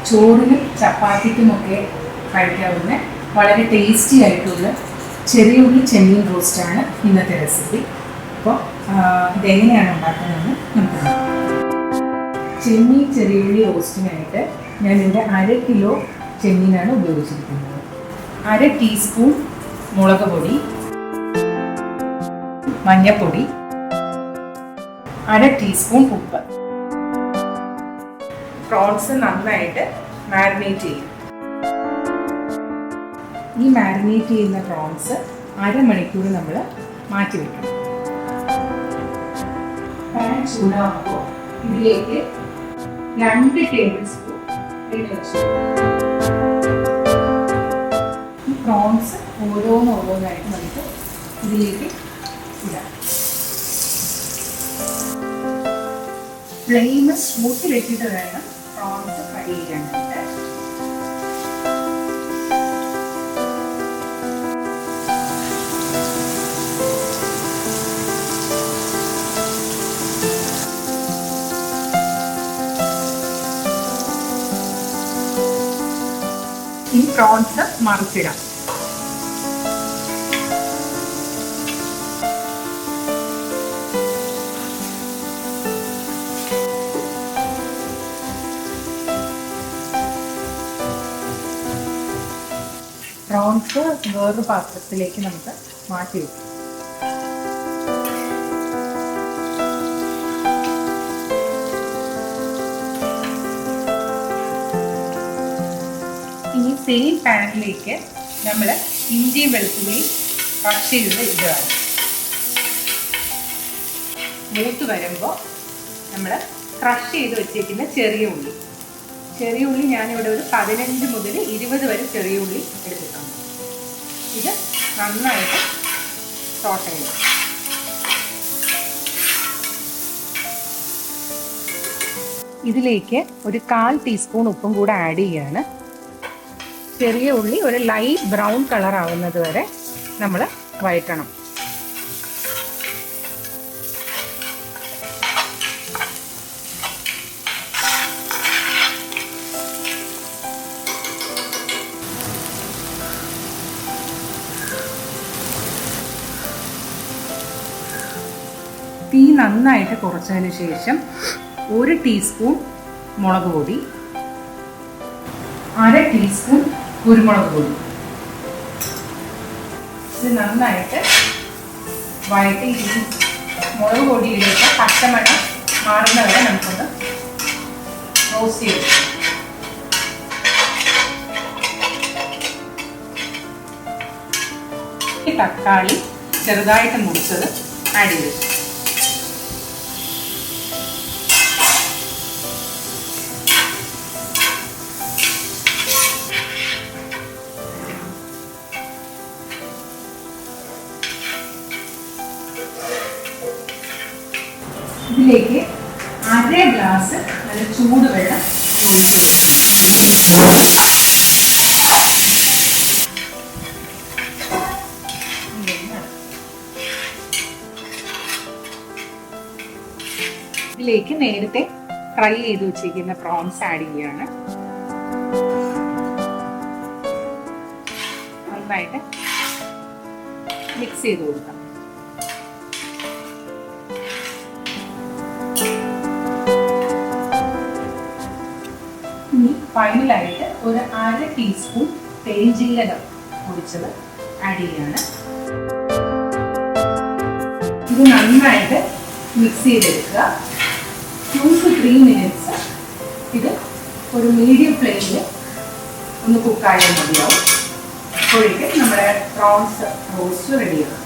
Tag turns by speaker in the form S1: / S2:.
S1: ചോറിനും ചപ്പാത്തിക്കുമൊക്കെ കഴിക്കാവുന്ന വളരെ ടേസ്റ്റി ആയിട്ടുള്ള ചെറിയ ഉള്ളി ചെമ്മീൻ റോസ്റ്റാണ് ഇന്നത്തെ റെസിപ്പി. അപ്പോൾ ഇതെങ്ങനെയാണ് ഉണ്ടാക്കുന്നതെന്ന് നമുക്ക് നോക്കാം. ചെമ്മീൻ ചെറിയുള്ളി റോസ്റ്റിനായിട്ട് ഞാൻ ഇവിടെ 1/2 കിലോ ചെമ്മീനാണ് ഉപയോഗിച്ചിരിക്കുന്നത്. 1/2 ടീസ്പൂൺ മുളക് പൊടി, മഞ്ഞൾപ്പൊടി, 1/2 ടീസ്പൂൺ ഉപ്പ്. പ്രോൺസ് നന്നായിട്ട് മാരിനേറ്റ് ചെയ്യും. ഈ മാരിനേറ്റ് ചെയ്യുന്ന പ്രോൺസ് 1/2 മണിക്കൂർ നമ്മൾ മാറ്റി വയ്ക്കണം. പാൻ ചൂടാകുമ്പോൾ ഇതിലേക്ക് 2 ടേബിൾ സ്പൂൺ എണ്ണ ഒഴിച്ചു. ഈ പ്രോൺസ് ഓരോന്നായിട്ട് നമുക്ക് ഇതിലേക്ക് ഇടാം. ഫ്ലെയിം സ്മൂത്ത് വെച്ചിട്ട് വേണം പ്രോൺസ് ഫ്രൈ ചെയ്യാനായിട്ട്. ഈ പ്രോൺസ് മറിച്ചിടാം. പ്രോൺസ് വേറൊരു പാത്രത്തിലേക്ക് നമുക്ക് മാറ്റി വയ്ക്കാം. ഇനി സെയിം പാനിലേക്ക് നമ്മൾ ഇഞ്ചിയും വെളുത്തുള്ളിയും ക്രഷ് ചെയ്ത് ഇടുകയാണ്. മൂത്ത് വരുമ്പോൾ നമ്മൾ ക്രഷ് ചെയ്ത് വെച്ചിരിക്കുന്ന ചെറിയ ഉള്ളി ഞാനിവിടെ ഒരു 15 മുതൽ 20 വരെ ചെറിയ ഉള്ളി എടുത്തിട്ടുണ്ട്. ഇത് നന്നായിട്ട് സോട്ട് ചെയ്യണം. ഇതിലേക്ക് ഒരു 1/4 ടീസ്പൂൺ ഉപ്പും കൂടെ ആഡ് ചെയ്യാണ്. ചെറിയ ഉള്ളി ഒരു ലൈറ്റ് ബ്രൗൺ കളർ ആവുന്നത് വരെ നമ്മൾ വഴറ്റണം. തീ നന്നായിട്ട് കുറച്ചതിന് ശേഷം 1 ടീസ്പൂൺ മുളക് പൊടി, 1/2 ടീസ്പൂൺ കുരുമുളക് പൊടി, ഇത് നന്നായിട്ട് വഴറ്റി മുളക് പൊടിയിലേക്ക് പച്ചമണം മാറുന്ന വരെ നമുക്കൊന്ന് റോസ്റ്റ് ചെയ്ത് തക്കാളി ചെറുതായിട്ട് മുറിച്ചത് ആഡ് ചെയ്തു. ഇതിലേക്ക് 1/2 ഗ്ലാസ് നല്ല ചൂടുവെള്ളം ഒഴിച്ചു. ഇതിലേക്ക് നേരത്തെ ഫ്രൈ ചെയ്ത് വെച്ചിരിക്കുന്ന പ്രോൺസ് ആഡ് ചെയ്യുകയാണ്. നന്നായിട്ട് മിക്സ് ചെയ്ത് കൊടുക്കാം. ഇനി ഫൈനലായിട്ട് ഒരു 1/2 ടീസ്പൂൺ പെരിഞ്ജീരകം പൊടിച്ചത് ആഡ് ചെയ്യാണ്. ഇത് നന്നായിട്ട് മിക്സ് ചെയ്തെടുക്കുക. 2 to 3 മിനിറ്റ്സ് ഇത് ഒരു മീഡിയം ഫ്ലെയിമിൽ ഒന്ന് കുക്കായാൽ മതിയാവും. അപ്പോഴേക്കും നമ്മുടെ പ്രോൺസ് റോസ്റ്റ് റെഡിയാവും.